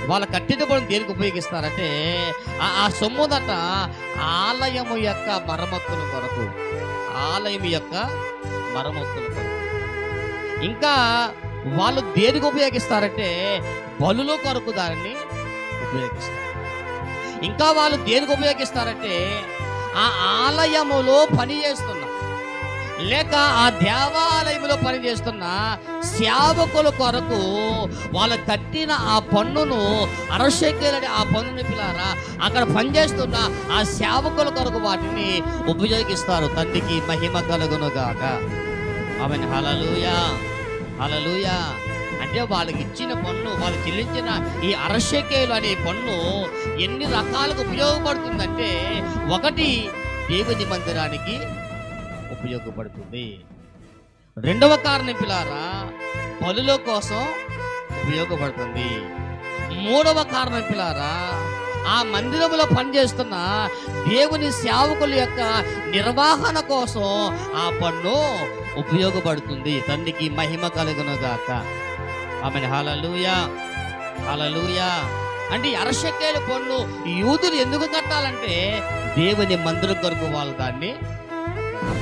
వాళ్ళ కట్టిన పనులు దేనికి ఉపయోగిస్తారంటే ఆ సొమ్ముదట ఆలయము యొక్క మరమ్మతుల కొరకు, ఆలయం యొక్క మరమ్మతుల కొరకు. ఇంకా వాళ్ళు దేనికి ఉపయోగిస్తారంటే బలుల కొరకు దానిని ఉపయోగిస్తారు. ఇంకా వాళ్ళు దేనికి ఉపయోగిస్తారంటే ఆ ఆలయములో పని చేస్తున్న లేక ఆ దేవాలయంలో పనిచేస్తున్న సేవకుల కొరకు వాళ్ళు కట్టిన ఆ పన్నును అరశేకేలని ఆ పన్నుని పిల్లారా అక్కడ పనిచేస్తున్న ఆ సేవకుల కొరకు వాటిని ఉపయోగిస్తారు. తండ్రికి మహిమ కలుగును గాక. ఆమేన్. హల్లెలూయా, హల్లెలూయా. అంటే వాళ్ళకి ఇచ్చిన పన్ను, వాళ్ళు చెల్లించిన ఈ అరశేకేలు అనే పన్ను ఎన్ని రకాలుగా ఉపయోగపడుతుందంటే, ఒకటి దేవుని మందిరానికి ఉపయోగపడుతుంది. రెండవ కారణం పిల్లారా బలుల కోసం ఉపయోగపడుతుంది. మూడవ కారణం పిల్లారా ఆ మందిరంలో పనిచేస్తున్న దేవుని సేవకుల యొక్క నిర్వహణ కోసం ఆ పన్ను ఉపయోగపడుతుంది. తండ్రికి మహిమ కలుగును గాక. ఆమేన్. హల్లెలూయా, హల్లెలూయా. అంటే అరశకేలు పన్ను యూదులు ఎందుకు కట్టాలంటే దేవుని మందిరం కొరకు వాళ్ళు దాన్ని